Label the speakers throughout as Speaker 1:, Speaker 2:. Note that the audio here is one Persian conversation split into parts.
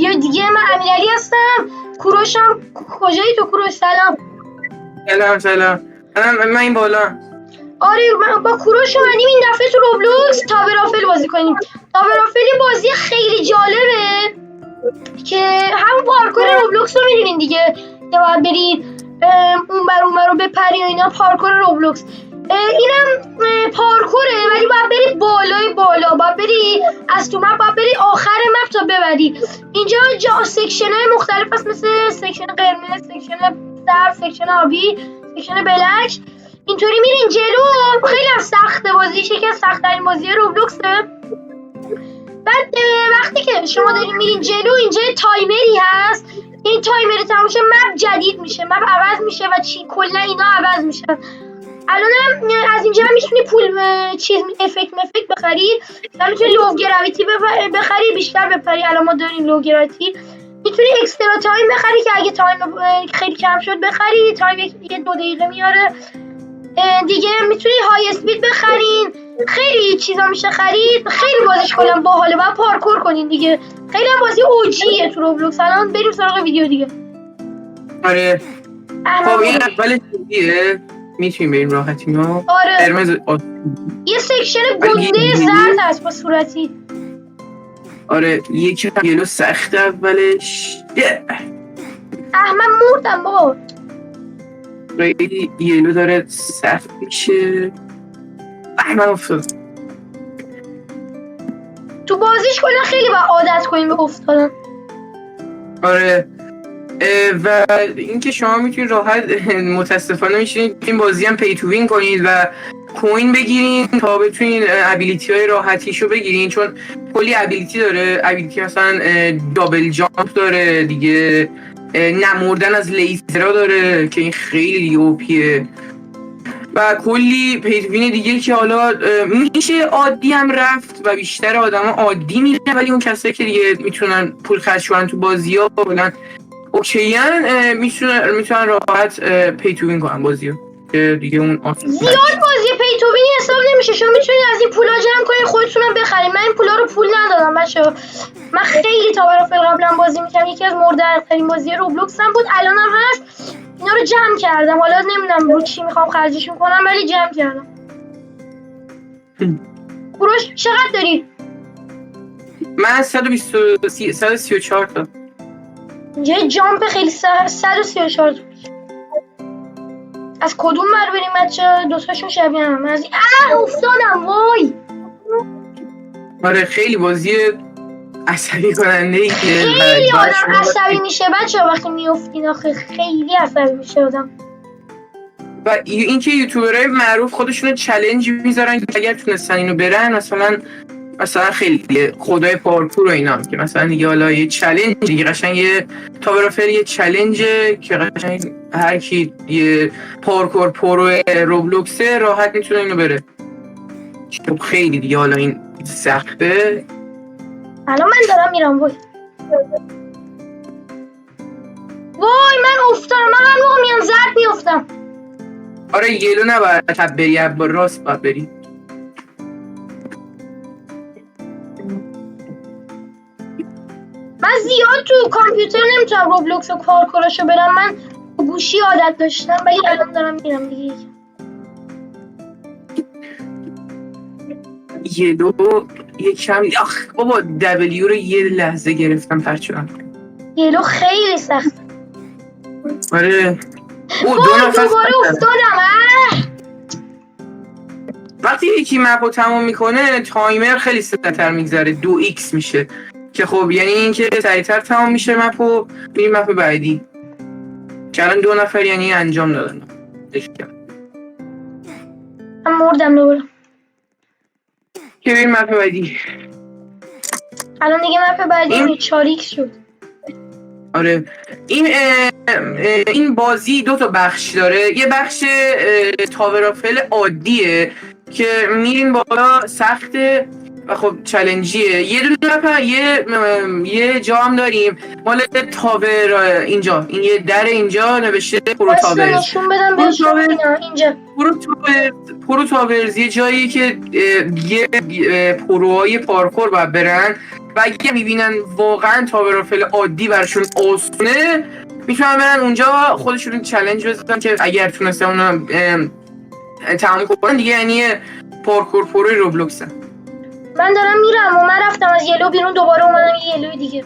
Speaker 1: ویدیو دیگه. من امیرعلی هستم. کوروشم. کجایی تو کوروش؟ سلام.
Speaker 2: سلام. من این بالا.
Speaker 1: آره من با کوروش اومدیم این دفعه تو روبلوکس تاورافل بازی کنیم. تاورافل بازی خیلی جالبه که هم پارکور روبلوکس رو میدونین دیگه که باید برید اون بر رو بپری و اینا. پارکور روبلوکس اینم پارکوره ولی باید برید بالا باید بری از تو مپ، باید بری آخر مپ تا ببری. اینجا سکشن های مختلف هست مثل سکشن قرمز، سکشن سبز، سکشن آبی، سکشن بلک. اینطوری میرین جلو. خیلی هم سخته بازیش، یکی از سخت‌ترین بازی روبلوکسه. بعد وقتی که شما دارین میرین جلو اینجا تایمری هست. این تایمر تموم شه مپ جدید میشه، مپ عوض میشه و کلا اینا عوض میشن. الانم از اینجا میتونی پول چیز افکت بخری. مثلا میتونی لو گراویتی بخری بیشتر بپری. الان ما داریم لو گراویتی. میتونی اکسترا تایم بخری که اگه تایم خیلی کم شد بخری، تایم یه 2 دقیقه میاره دیگه. میتونی های اسپید بخرین. خیلی چیزا میشه خرید. خیلی بازیش کلا باحاله. باید پارکور کنین دیگه. خیلی هم بازی اوجیه تو روبلوکس. الان بریم سراغ ویدیو دیگه.
Speaker 2: آره خب این اولش چیه؟ میتونیم بریم راحتی ما.
Speaker 1: آره
Speaker 2: قرمز
Speaker 1: یه سکشن گنده زرد هست با صورتی.
Speaker 2: آره یکی یلو سخت اولش.
Speaker 1: من مردم بابا.
Speaker 2: خیلی یلو داره سخت میشه. من افتاد.
Speaker 1: تو بازیش کلا خیلی باید عادت کنیم به افتادن.
Speaker 2: آره و اینکه شما میتونید راحت متاسفانه میشینید این بازی هم پی تو وین کنید و کوین بگیرین تا بتونین ابیلیتی های راحتیشو بگیرین، چون کلی ابیلیتی داره. ابیلیتی مثلا دابل جامپ داره دیگه، نمردن از لیزرها داره که این خیلی دیگه اوپیه و کلی پی تو وین دیگه که حالا میشه عادی هم رفت و بیشتر آدما عادی میره، ولی اون کسایی که دیگه میتونن پول خرج کنن تو بازی‌ها کلا اوکیان میتونن راحت پی تو وین کنن بازیو که دیگه اون
Speaker 1: زیاد بازی پی تو وین حساب نمیشه. شما میتونید از این پولا جمع کنید خودتونم بخرید. من این پولا رو پول ندادم بچه‌ها. من خیلی تاورافل قبلا بازی میکردم. یکی از مورد علاقه‌ترین بازی روبلوکس هم بود. الانم هست. اینا رو جمع کردم. حالا نمیدونم رو چی میخوام خرجشون کنم ولی جمع کردم. کوروش چقدر داری؟
Speaker 2: من 134 تا.
Speaker 1: اینجا جامپ خیلی 134 تا. از کدوم بر بریم بچه؟ دوستاشون شبیه هم از این افتادم وای.
Speaker 2: آره خیلی بازی عصبی کننده ای که
Speaker 1: خیلی آدم عصبی میشه بچه وقتی میافتین. آخه خیلی عصبی میشه آدم.
Speaker 2: و اینکه یوتیوبرهای معروف خودشونو چالش میذارن اگر تونستن اینو برن، مثلا خیلی خدای پارکور و اینا که مثلا دیگه حالا یه چالش دیگه قشنگ یه تاورافل یه چالنجه که قشنگ هر کی یه پارکور پرو روبلوکس راحت میتونه اینو بره. خیلی دیگه حالا این سخته.
Speaker 1: الان من دارم میرم. وای من افتادم. من هر موقع میام زرد میافتم.
Speaker 2: آره یلو نباید تب بری، با راست باید بری.
Speaker 1: من زیاد تو کامپیوتر نمیتونم روبلوکس و پارکوراشو برم. من گوشی عادت داشتم ولی الان دارم میرم دیگه.
Speaker 2: یلو یه کم بابا دبلیو رو یه لحظه گرفتم پرت شدم.
Speaker 1: یلو خیلی سخت.
Speaker 2: آره
Speaker 1: دوباره افتادم.
Speaker 2: وقتی یکی مپو تموم میکنه تایمر خیلی سریعتر میگذره، 2x میشه که خب یعنی اینکه سریعتر تموم میشه مپو. بریم مپ بعدی که الان 2 نفر یعنی انجام دادن.
Speaker 1: من مردم دوباره
Speaker 2: که بریم مپ بعدی.
Speaker 1: الان دیگه مپ بعدی 4x شد.
Speaker 2: آره این بازی 2 تا بخش داره. یه بخش تاورافل عادیه که میرین بالا سخته و خب چالنجیه. یه دونه نفر یه جا هم داریم مال تاور. اینجا این یه در اینجا نوشته پرو تاورز.
Speaker 1: نشون بدم بهشون اینجا
Speaker 2: پرو تاورز یه جایی که یه پروهای پارکور باید برن و اگه میبینن واقعا تاورافل عادی برشون آسونه میتونن برن اونجا خودشون چالش بزنن که اگر تونستن اونا تمام کنن دیگه یعنی پارکور پروی روبلوکسن.
Speaker 1: من دارم میرم و من رفتم از یلو بیرون دوباره اومدم یه یلوی دیگه.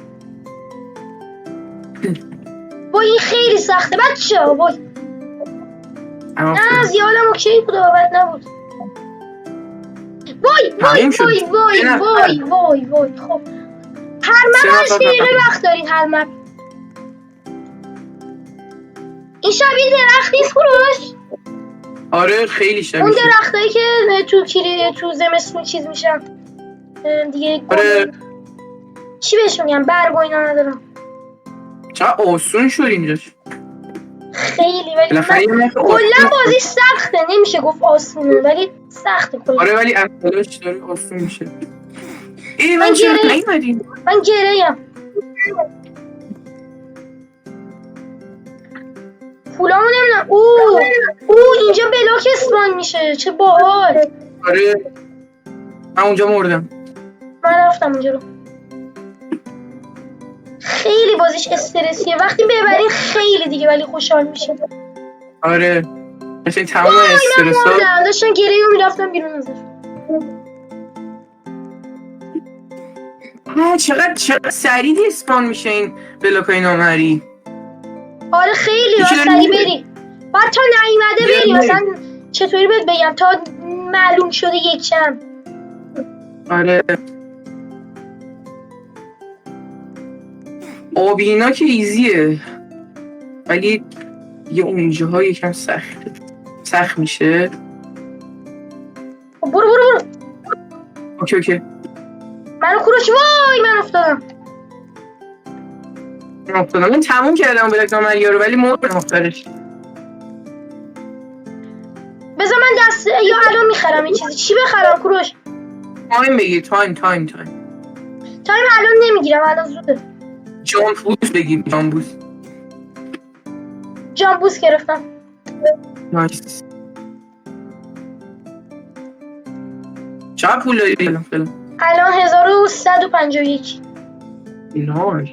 Speaker 1: وای این خیلی سخته بچه ها. وای نه زیادم اوکی بود و بد نبود. وای وای وای وای وای وای وای. خب هر مپ 8 دقیقه وقت دارید. هر مپ این شبیه درخت نیست کوروش؟
Speaker 2: آره خیلی شبیه
Speaker 1: اون درختایی که تو زمستون چیز میشن دیگه.
Speaker 2: آره
Speaker 1: چی بهش میگن؟ برگ و اینا ندارم.
Speaker 2: چقدر آسون شد اینجاش
Speaker 1: خیلی. ولی کلا بازی سخته، نمیشه گفت آسونه ولی سخته کلا.
Speaker 2: آره ولی اولش داره آسون میشه. من چرا نیومدیم؟
Speaker 1: من گره‌ام. پولامو نمیدونم. اینجا بلاک اسپان میشه. چه باحال.
Speaker 2: آره من اونجا مردم.
Speaker 1: من رفتم اونجا رو. خیلی بازیش استرسیه. وقتی ببرین خیلی دیگه ولی خوشحال میشه.
Speaker 2: آره مثلا تمام استرسا
Speaker 1: داشتن گریه و میرفتم بیرون ازش.
Speaker 2: چقدر سریع اسپان میشه این بلاکای نامری.
Speaker 1: آره خیلی سریع بری. بعد تا نیومده بری. مثلا چطوری بهت بگم تا معلوم شده یک چند.
Speaker 2: آره آبینا که ایزیه ولی یه اونجاها یکم سخت میشه.
Speaker 1: برو
Speaker 2: اوکی
Speaker 1: منو کوروش. وای من افتادم.
Speaker 2: من تموم کردم بلاک نامری رو ولی مردم آخرش.
Speaker 1: بذار من دست یا الان میخرم این چیزی. چی بخرم کوروش؟
Speaker 2: تایم بگیر. تایم
Speaker 1: الان نمیگیرم. الان زوده.
Speaker 2: جامبوس بگیر.
Speaker 1: جامبوس گرفتم.
Speaker 2: نایس. چقدر پول داری
Speaker 1: الان 1151.
Speaker 2: نایس.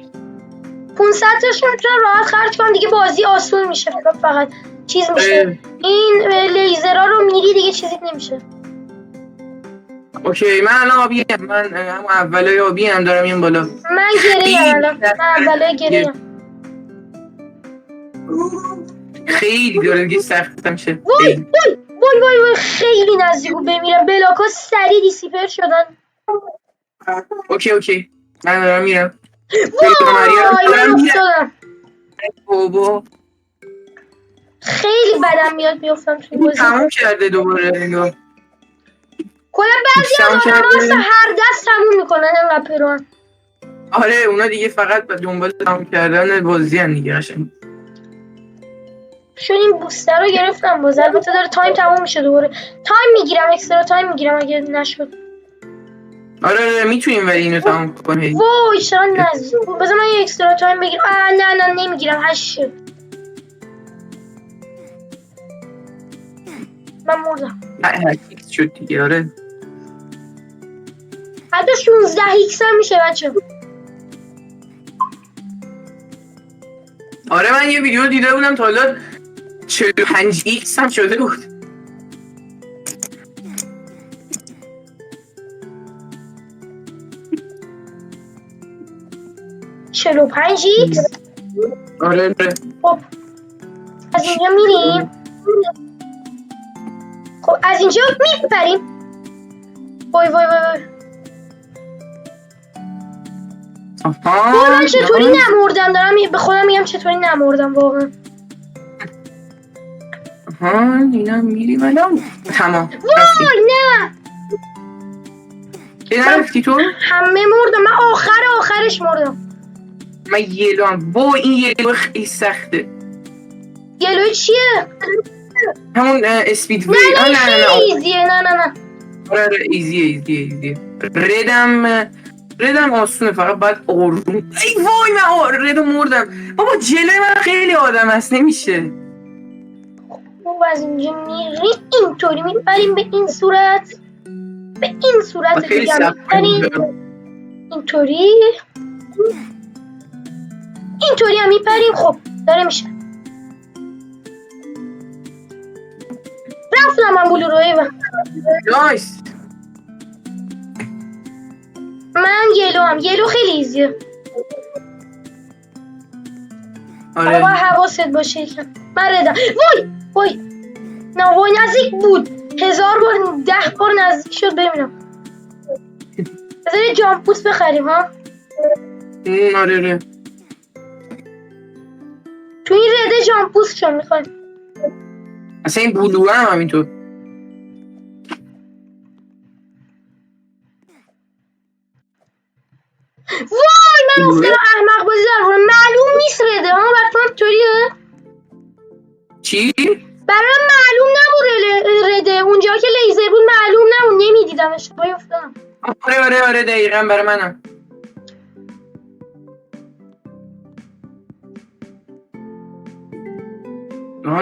Speaker 1: 500 تاش میتونم راحت خرج کنم دیگه. بازی آسون میشه. فقط چیز میشه این لیزرها رو میری دیگه چیزی نمیشه.
Speaker 2: اوکی من الان آبیم. من هم اولای آبیم دارم این بالا.
Speaker 1: من گره‌ام الان. من اولای گره‌ام.
Speaker 2: خیلی داره دیگه سخت میشه.
Speaker 1: وای خیلی نزدیک بود بمیرم. بلاکا سریع دیسیپر شدن.
Speaker 2: اوکی من دارم میرم.
Speaker 1: وای من افتادم.
Speaker 2: بابا
Speaker 1: خیلی بدم میاد بیفتم توی بازی.
Speaker 2: تموم کرده دوباره انگار.
Speaker 1: کلا بعضی از آدم ها هر دست تموم میکنن انقدر پروان.
Speaker 2: آره اونا دیگه فقط دنبال تموم کردن بازی هن دیگه. قشنگ
Speaker 1: شد این بوستر رو گرفتم. باز البته داره تایم تموم میشه دوباره. تایم میگیرم. اکسترا تایم میگیرم اگه نشد.
Speaker 2: آره میتونیم ولی اینو تموم کنیم.
Speaker 1: وای چرا نزدیک. بذار من یه اکسترا تایم بگیرم. نه نمیگیرم. 8 شد. من مردم.
Speaker 2: 8 شد دیگه. آره
Speaker 1: حتی 16 ایکس هم میشه بچه.
Speaker 2: آره من یه ویدیو دیده بودم تا حالا 45 ایکس هم شده بود.
Speaker 1: چلو 5 ایکس.
Speaker 2: آره
Speaker 1: خب از اینجا میریم. خب از اینجا میپریم. وای من چطوری نمردم. دارم به خودم میگم چطوری نمردم واقعا.
Speaker 2: اینم میریم الان. تمام.
Speaker 1: وای نه
Speaker 2: که نرفتی تو؟
Speaker 1: همه مردم. من آخرش مردم.
Speaker 2: من یلو هم. این یلو خیلی سخته.
Speaker 1: یلو چیه؟
Speaker 2: همون اسپید وی.
Speaker 1: نه خیلی ایزیه. نه
Speaker 2: آره ایزیه. ردم آسونه فقط باید آروم. ای وای من ردو مردم. بابا جلوی من خیلی آدم هست نمیشه.
Speaker 1: خب از اینجا میریم اینطوری میپریم به این صورت. دیگه میپریم. اینطوری هم میپریم. خب داره میشه. رفتم من بلو روی
Speaker 2: نایس.
Speaker 1: من یلو خیلی ایزیه.
Speaker 2: آره
Speaker 1: باید حواست باشه یکم. من ردم. وای نه وای نزدیک بود. 1000 بار 10 بار نزدیک شد. ببینم بذار یه جامپ بوست بخریم ها.
Speaker 2: آره
Speaker 1: تو این رده جامپ بوست چون میخوایم.
Speaker 2: اصلا این بلوه هم همینطور.
Speaker 1: وای من افتادم احمق بازی در بارم. معلوم نیست رده ها. براتون طوریه.
Speaker 2: چی؟
Speaker 1: برای معلوم نبود رده. اونجا که لیزر بود معلوم نبود. نمیدیدم. اشتباهی افتادم.
Speaker 2: آره دقیقا برای منم.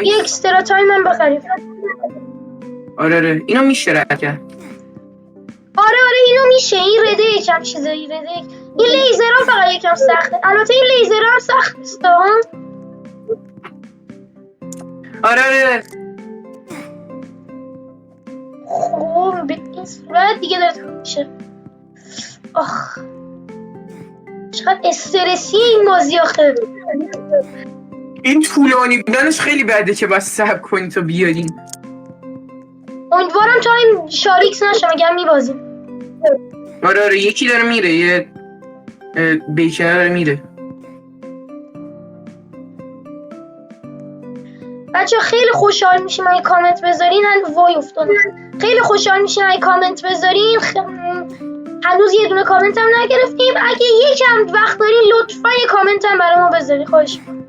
Speaker 1: یه اکسترا تایم هم بخریم.
Speaker 2: آره اینو میشه رد کرد.
Speaker 1: آره اینو میشه. این رده یکم چیزه. این لیزر هم فقط یکم سخته. البته این لیزر هم سخت نیست ها.
Speaker 2: آره
Speaker 1: خب به این صورت دیگه داره تموم میشه. آخ چقدر استرسی این بازی آخه.
Speaker 2: این طولانی بودنش خیلی بده که باید صبر کنی تا بیارین.
Speaker 1: امیدوارم تایم شاریکس نشه. مگه میبازیم.
Speaker 2: آره یکی داره میره. یه بیکر داره میره.
Speaker 1: بچه خیلی خوشحال میشیم اگه کامنت بذارین. وای افتادم. خیلی خوشحال میشیم اگه کامنت بذارین. هنوز یه دونه کامنت هم نگرفتیم. اگه یکم وقت دارین لطفا یه کامنت هم برای ما بذارین. خواهش می‌کنم.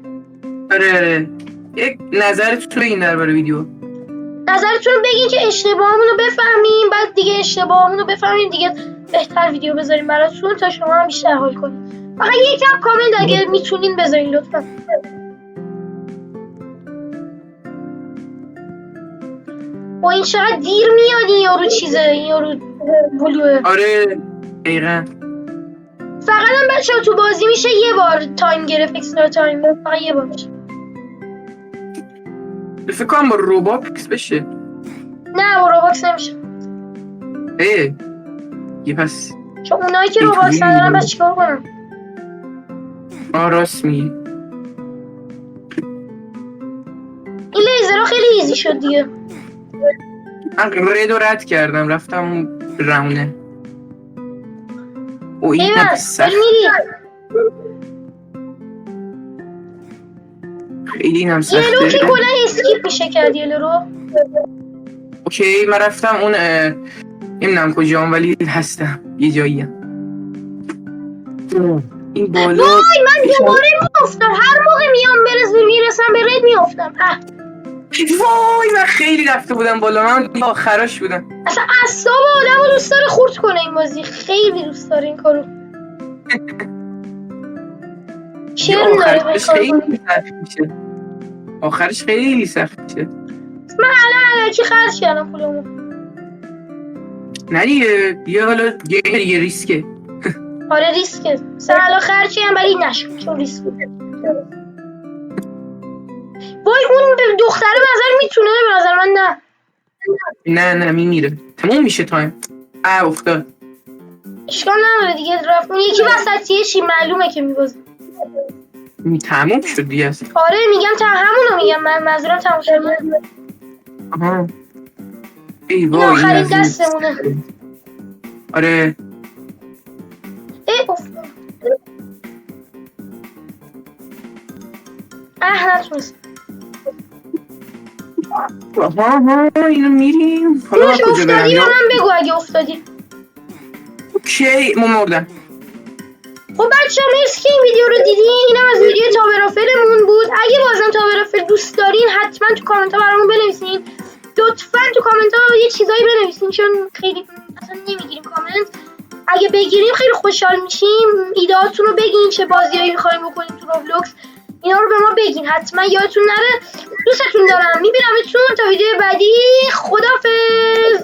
Speaker 2: آره یک نظرتون این درباره ویدیو.
Speaker 1: نظرتون بگین که اشتباهمونو بفهمیم. بعد دیگه اشتباهمونو بفهمیم دیگه بهتر ویدیو بذاریم براتون تا شما هم بیشتر حال کنید. فقط یکم کامنت اگه میتونین بذارین لطفا. و این چقدر دیر میاد. این یارو چیزه. این یارو بلوه.
Speaker 2: آره دقیقا.
Speaker 1: فقط هم بچه تو بازی میشه یه بار تایم گرفت. اکسترا تایم فقط یه بار میشه.
Speaker 2: فکر کنم با روباکس بشه.
Speaker 1: نه با روباکس نمیشه.
Speaker 2: یه پس
Speaker 1: چون اونایی که روباکس ندارن بس چیکار کنن.
Speaker 2: راست میگی.
Speaker 1: این لیزرها خیلی ایزی شد دیگه.
Speaker 2: من رد کردم رفتم رونه. او این
Speaker 1: ایوز میری.
Speaker 2: خیلی اینم سخته.
Speaker 1: یلو که کلا اسکیپ میشه کرد یلو رو.
Speaker 2: اوکی من رفتم اون نمیدونم کجام ولی هستم یه جایی. این بالا.
Speaker 1: وای من دوباره میافتم. هر موقع میرسم به رد میافتم.
Speaker 2: وای من خیلی رفته بودم بالا. من آخراش بودم.
Speaker 1: اصلا اعصاب آدمو دوست داره خورد کنه این بازی. خیلی دوست داره این کارو. شرم داره به کار کنه.
Speaker 2: آخرش خیلی سخت میشه.
Speaker 1: من الان الکی خرج کردم پولمو.
Speaker 2: نه دیگه حالا یه ریسکه.
Speaker 1: آره ریسکه. مثلا الان خرج کردم ولی نشد چون ریسک بود. وای اون دختره به نظر میتونه. به نظر من
Speaker 2: نه میمیره. تموم میشه تایم. افتاد.
Speaker 1: اشکال نداره دیگه. رفت اون یکی وسطیه چی معلومه که میبازه.
Speaker 2: تموم شد دیگه اصلا.
Speaker 1: آره میگم همونو میگم. من منظورم تموم شد.
Speaker 2: آها ای
Speaker 1: این
Speaker 2: وای
Speaker 1: آخرین دستمونه.
Speaker 2: آره
Speaker 1: افتاد. نتونست.
Speaker 2: آها اینو میریم. حالا
Speaker 1: روش
Speaker 2: کجا برم؟
Speaker 1: افتادی به من بگو اگه افتادی.
Speaker 2: اوکی ما مردم.
Speaker 1: خب بچه ها مرسی که این ویدیو رو دیدین. اینم از ویدیو تاورافلمون بود. اگه بازم تاورافل دوست دارین حتما تو کامنت ها برامون بنویسین. لطفا تو کامنت ها یه چیزایی بنویسین چون خیلی اصلا نمیگیریم کامنت. اگه بگیریم خیلی خوشحال میشیم. ایدهاتون رو بگین چه بازیایی میخوایم بکنیم تو روبلوکس. اینا رو به ما بگین حتما. یادتون نره. دوستتون دارم. میبینمتون تا ویدیو بعدی. خدافظ.